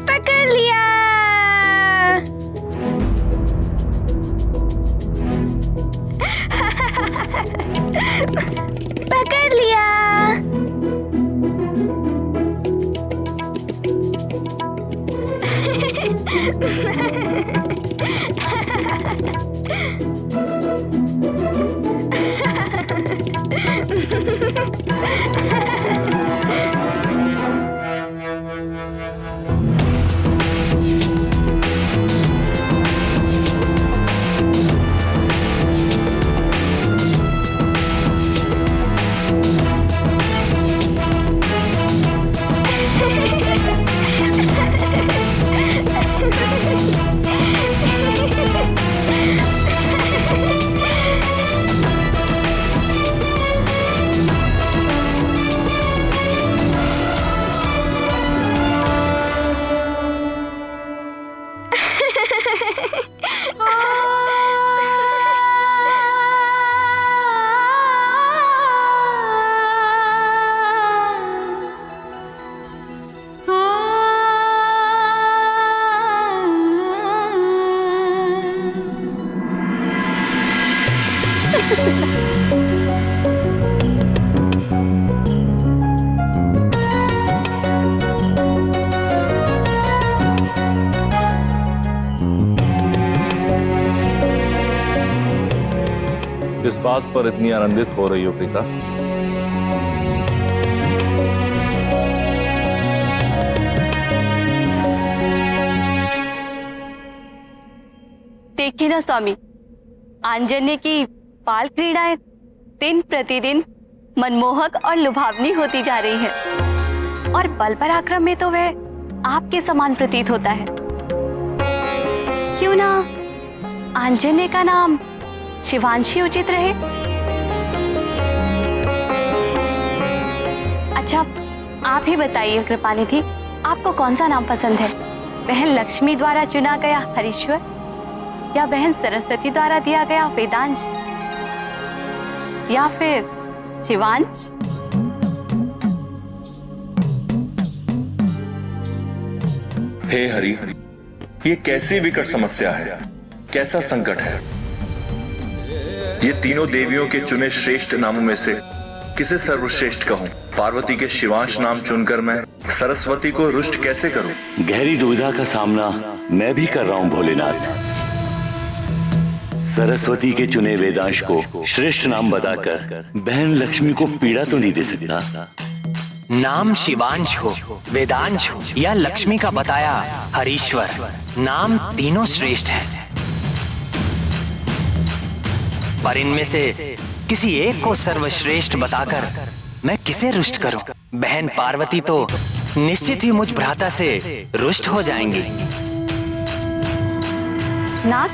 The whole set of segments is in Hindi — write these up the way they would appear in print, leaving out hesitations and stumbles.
पकड़ लिया। पकड़ लिया। किस बात पर इतनी आनंदित हो रही हो प्रीता? देखिए ना स्वामी, आंजन्य की बाल क्रीड़ाएं दिन प्रतिदिन मनमोहक और लुभावनी होती जा रही है और बल पराक्रम में तो वह आपके समान प्रतीत होता है। क्यों ना आंजन्य का नाम शिवांशी उचित रहे? अच्छा, आप ही बताइए कृपानिधि, आपको कौन सा नाम पसंद है? बहन लक्ष्मी द्वारा चुना गया हरीश्वर या बहन सरस्वती द्वारा दिया गया वेदांश या फिर शिवांश? हे हरि, ये कैसी विकट समस्या है, कैसा संकट है। ये तीनों देवियों के चुने श्रेष्ठ नामों में से किसे सर्वश्रेष्ठ कहूं? पार्वती के शिवांश नाम चुनकर मैं सरस्वती को रुष्ट कैसे करूं? गहरी दुविधा का सामना मैं भी कर रहा हूं भोलेनाथ। सरस्वती के चुने वेदांश को श्रेष्ठ नाम बताकर बहन लक्ष्मी को पीड़ा तो नहीं दे सकता। नाम शिवांश हो, वेदांश हो या लक्ष्मी का बताया हरीश्वर, नाम तीनों श्रेष्ठ हैं। पर इनमें से किसी एक को सर्वश्रेष्ठ बताकर मैं किसे रुष्ट करूं? बहन पार्वती तो निश्चित ही मुझ भ्राता से रुष्ट हो जाएंगी। नाथ,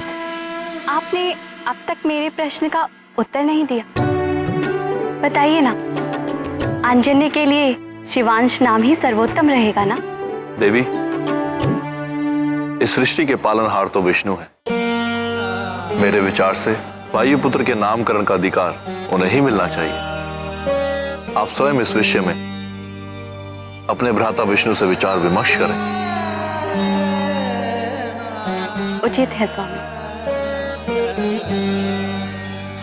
आपने अब तक मेरे प्रश्न का उत्तर नहीं दिया। बताइए ना, आंजन्य के लिए शिवांश नाम ही सर्वोत्तम रहेगा ना? देवी, इस सृष्टि के पालनहार तो विष्णु है। मेरे विचार से वायुपुत्र के नामकरण का अधिकार उन्हें ही मिलना चाहिए। आप स्वयं इस विषय में अपने भ्राता विष्णु से विचार विमर्श करें। उचित है स्वामी।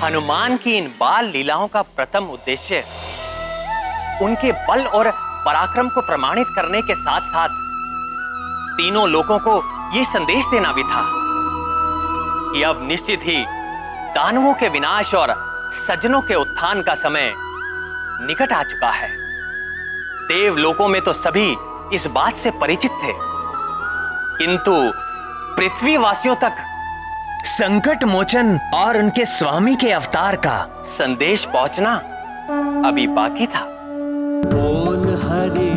हनुमान की इन बाल लीलाओं का प्रथम उद्देश्य उनके बल और पराक्रम को प्रमाणित करने के साथ साथ तीनों लोगों को यह संदेश देना भी था कि अब निश्चित ही दानवों के विनाश और सज्जनों के उत्थान का समय निकट आ चुका है। देवलोकों में तो सभी इस बात से परिचित थे, किंतु पृथ्वीवासियों तक संकट मोचन और उनके स्वामी के अवतार का संदेश पहुंचना अभी बाकी था। बोल हरि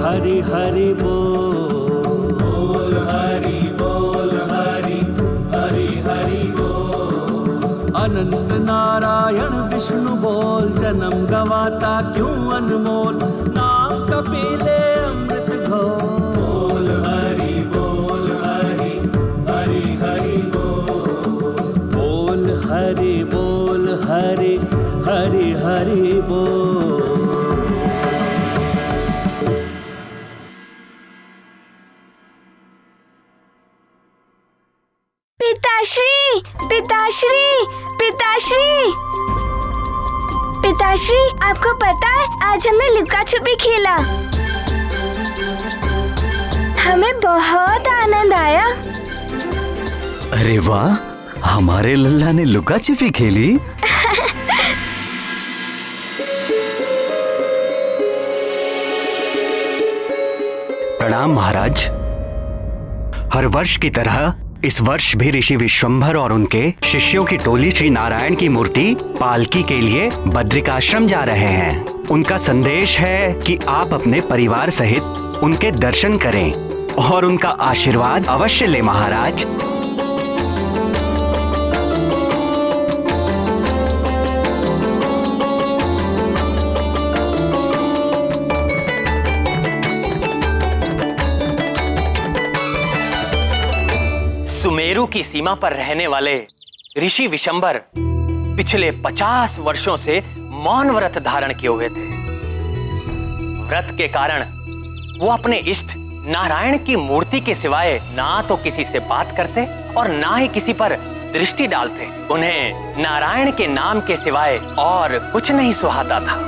हरि हरि हरि बोल, हरि बोल, हरि हरि हरि बोल। अनंत नारायण विष्णु बोल, जन्म गवाता क्यों अनमोल, नाम कपिले अमृत घोल। बोल हरि बोल, हरि हरि हरि बोल, बोल हरि बोल, हरि हरि हरि बोल। पिताश्री, पिताश्री, पिताश्री, पिताश्री, आपको पता है आज हमने लुका छुपी खेला। हमें बहुत आनंद आया। अरे वाह, हमारे लल्ला ने लुका छिपी खेली। प्रणाम महाराज। हर वर्ष की तरह इस वर्ष भी ऋषि विश्वंभर और उनके शिष्यों की टोली श्री नारायण की मूर्ति पालकी के लिए बद्रिकाश्रम जा रहे हैं। उनका संदेश है कि आप अपने परिवार सहित उनके दर्शन करें और उनका आशीर्वाद अवश्य लें महाराज। सुमेरु की सीमा पर रहने वाले ऋषि विशंबर पिछले 50 वर्षों से मौन व्रत धारण किए हुए थे। व्रत के कारण वो अपने इष्ट नारायण की मूर्ति के सिवाय ना तो किसी से बात करते और ना ही किसी पर दृष्टि डालते। उन्हें नारायण के नाम के सिवाय और कुछ नहीं सुहाता था।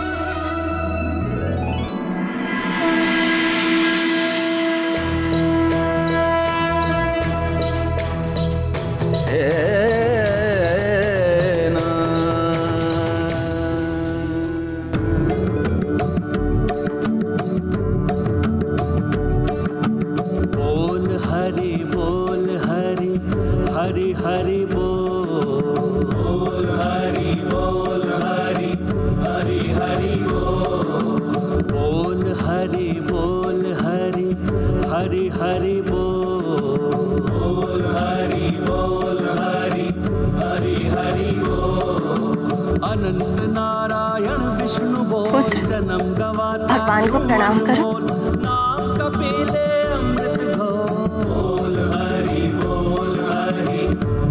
अनंत नारायण विष्णु बोल, जन्म गवाता भगवान को प्रणाम करो। नाम कपिले अमृत घोल। बोल हरि बोल, हरि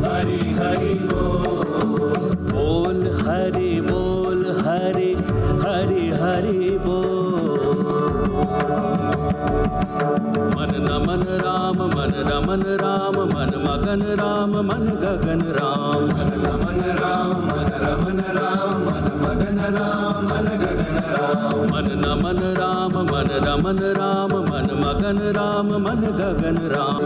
हरि हरि बोल, बोल हरि बोल, हरि हरि हरि बोल। मन नमन राम, मन रमन राम, मन मगन राम, मन गगन राम। मन नमन राम, मन रमन राम, मन मगन राम, मन गगन राम। मन नमन राम, मन रमन राम, मन मगन राम, मन गगन राम।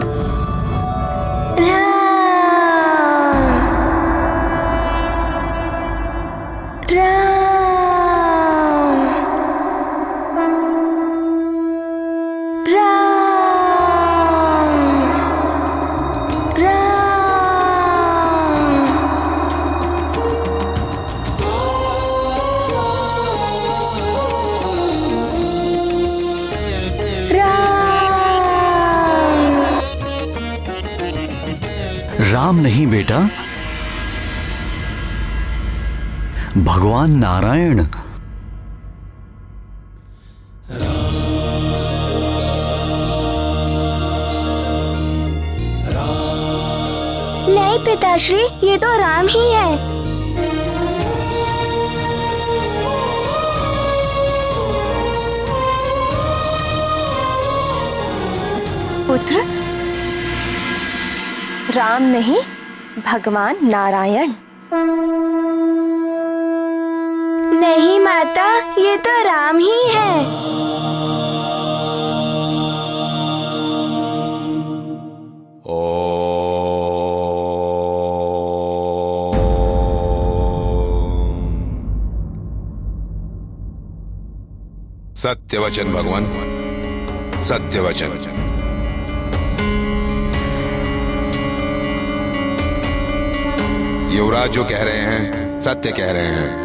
राम नहीं बेटा, भगवान नारायण। नहीं पिताश्री, ये तो राम ही है। पुत्र, राम नहीं, भगवान नारायण। नहीं माता, ये तो राम ही है। सत्य वचन भगवान, सत्य वचन। युवराज जो कह रहे हैं सत्य कह रहे हैं।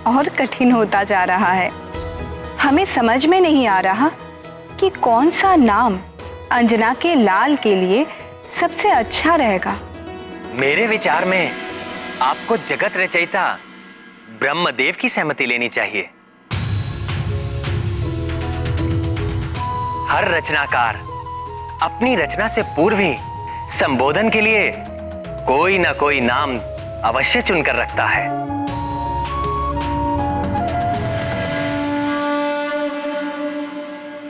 और कठिन होता जा रहा है। हमें समझ में नहीं आ रहा कि कौन सा नाम अंजना के लाल के लिए सबसे अच्छा रहेगा। मेरे विचार में आपको जगत रचयिता ब्रह्मदेव की सहमति लेनी चाहिए। हर रचनाकार अपनी रचना से पूर्व ही संबोधन के लिए कोई ना कोई नाम अवश्य चुनकर रखता है।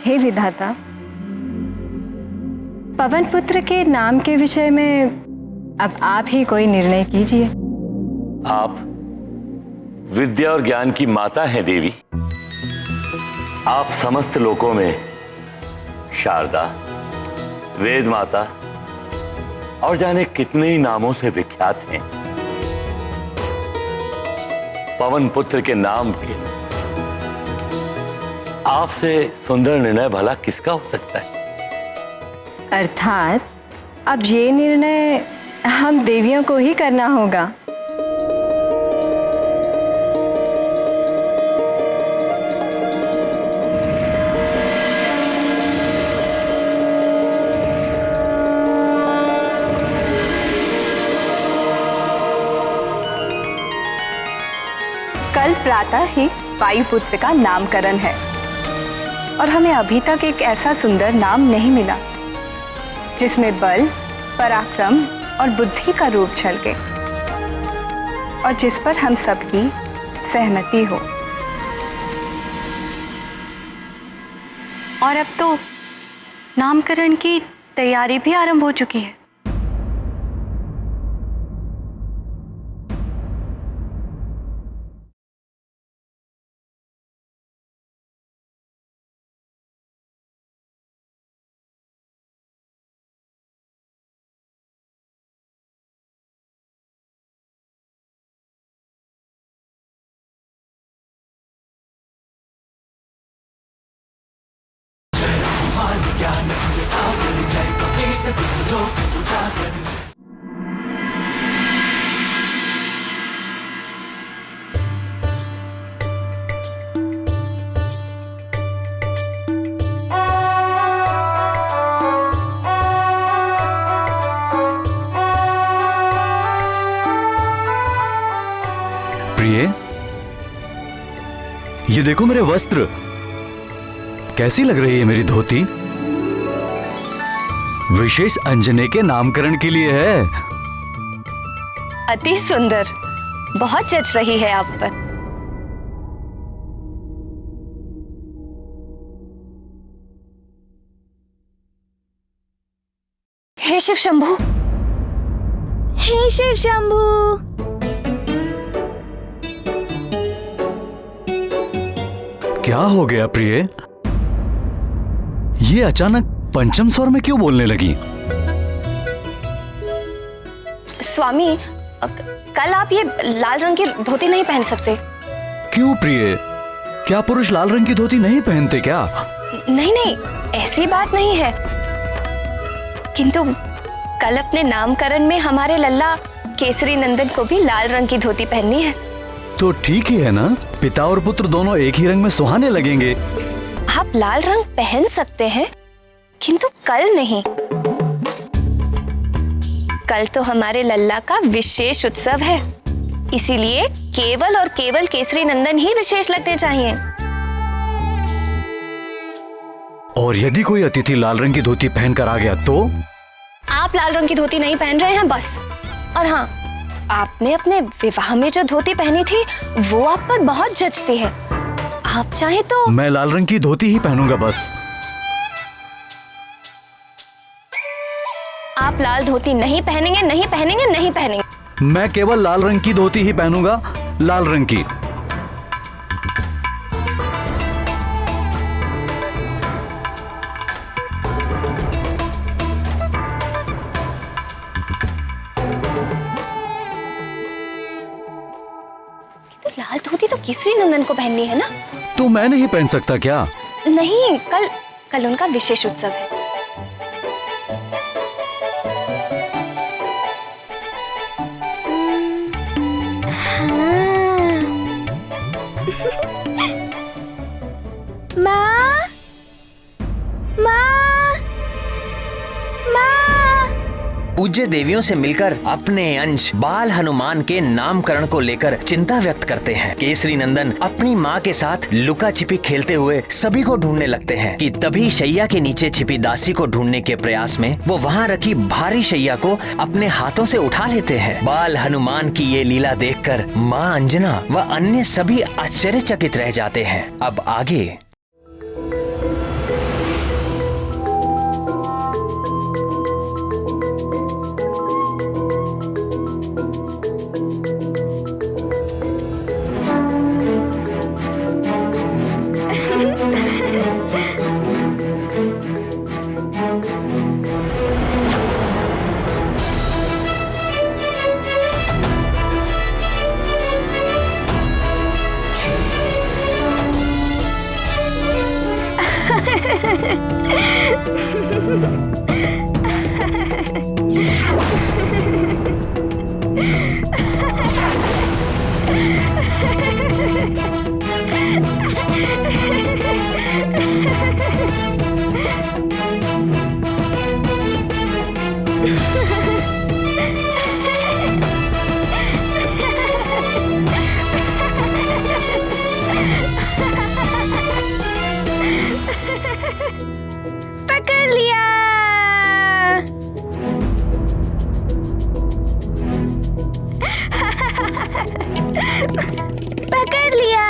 हे विधाता, पवन पुत्र के नाम के विषय में अब आप ही कोई निर्णय कीजिए। आप विद्या और ज्ञान की माता हैं देवी। आप समस्त लोकों में शारदा, वेद माता और जाने कितने ही नामों से विख्यात हैं। पवन पुत्र के नाम के आपसे सुंदर निर्णय भला किसका हो सकता है? अर्थात अब ये निर्णय हम देवियों को ही करना होगा। कल प्रातः ही वायुपुत्र का नामकरण है और हमें अभी तक एक ऐसा सुंदर नाम नहीं मिला जिसमें बल, पराक्रम और बुद्धि का रूप झलके और जिस पर हम सबकी सहमति हो। और अब तो नामकरण की तैयारी भी आरंभ हो चुकी है। प्रिय, ये देखो मेरे वस्त्र। कैसी लग रही है मेरी धोती? विशेष अंजने के नामकरण के लिए है। अति सुंदर, बहुत जच रही है आप पर। हे शिव शंभू, हे शिव शंभू। क्या हो गया प्रिय? ये अचानक पंचम स्वर में क्यों बोलने लगी? स्वामी, कल आप ये लाल रंग की धोती नहीं पहन सकते। क्यों प्रिय? क्या पुरुष लाल रंग की धोती नहीं पहनते क्या? नहीं नहीं, ऐसी बात नहीं है, किंतु कल अपने नामकरण में हमारे लल्ला केसरी नंदन को भी लाल रंग की धोती पहननी है। तो ठीक ही है ना, पिता और पुत्र दोनों एक ही रंग में सुहाने लगेंगे। आप लाल रंग पहन सकते हैं, किंतु कल नहीं। कल तो हमारे लल्ला का विशेष उत्सव है, इसीलिए केवल और केवल केसरी नंदन ही विशेष लगने चाहिए। और यदि कोई अतिथि लाल रंग की धोती पहनकर आ गया तो? आप लाल रंग की धोती नहीं पहन रहे हैं बस। और हाँ, आपने अपने विवाह में जो धोती पहनी थी वो आप पर बहुत जचती है। आप चाहे तो। मैं लाल रंग की धोती ही पहनूंगा बस। आप लाल धोती नहीं पहनेंगे, नहीं पहनेंगे, नहीं पहनेंगे। मैं केवल लाल रंग की धोती ही पहनूंगा, लाल रंग की। तो लाल धोती तो केसरी नंदन को पहननी है ना? तो मैं नहीं पहन सकता क्या? नहीं, कल उनका विशेष उत्सव है। पूज्य देवियों से मिलकर अपने अंश बाल हनुमान के नामकरण को लेकर चिंता व्यक्त करते हैं। केसरी नंदन अपनी माँ के साथ लुका छिपी खेलते हुए सभी को ढूंढने लगते हैं कि तभी शैया के नीचे छिपी दासी को ढूंढने के प्रयास में वो वहाँ रखी भारी शैया को अपने हाथों से उठा लेते हैं। बाल हनुमान की ये लीला देखकर माँ अंजना व अन्य सभी आश्चर्यचकित रह जाते हैं। अब आगे। पकड़ लिया। पकड़ लिया।